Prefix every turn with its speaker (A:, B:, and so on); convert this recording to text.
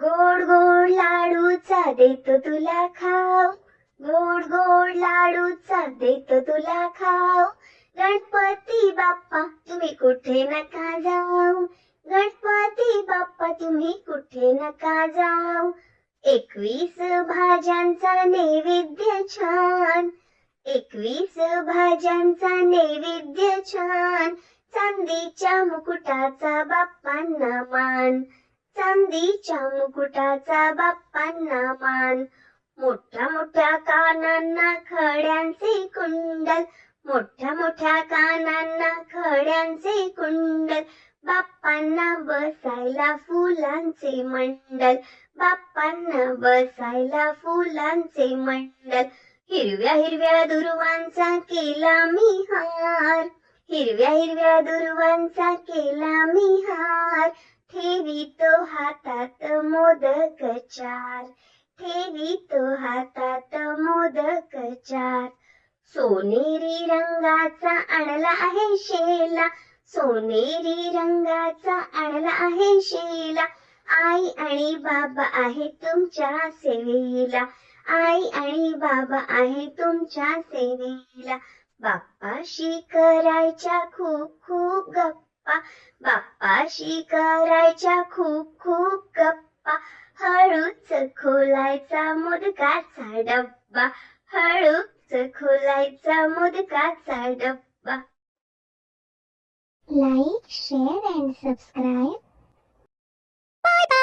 A: गोड गोड लाडूचा देतो तुला खाव, गोड गोड लाडूचा देतो तुला खाव. गणपती बाप्पा तुम्ही कुठे नका जाऊ, गणपती बाप्पा तुम्ही कुठे नका जाऊ. 21 भाज्यांचा नैवेद्य छान, 21 भाज्यांचा नैवेद्य छान. चांदीच्या मुकुटाचा बाप्पांना मान, चांदीच्या मुकुटाचा बाप्पांना मान. मोठ्या मोठ्या कानांना खड्यांचे कुंडल, मोठ्या मोठ्या कानांना खड्यांचे कुंडल. बाप्पांना बसायला फुलांचे मंडल, बाप्पांना बसायला फुलांचे मंडल. हिरव्या हिरव्या दुर्वांचा केला मी हार, हिरव्या हिरव्या दुर्वांचा केला मी हार. ठेवीतो हातात मोदक चार, ठेवीतो हातात मोदक चार. सोनेरी रंगाचा आणला आहे शेला, सोनेरी रंगाचा आणला आहे शेला. आई आणि बाबा आहे तुमच्या सेवेला, आई आणि बाबा आहे तुमच्या सेवेला. बाप्पाशी करायच्या खूप खूप गप्पा, बाप्पाशी करायच्या खूप खूप गप्पा. हळूच खोलायचा मोदकाचा डब्बा, हळूच खोलायचा मोदकाचा डब्बा.
B: Like, share and subscribe. Bye bye.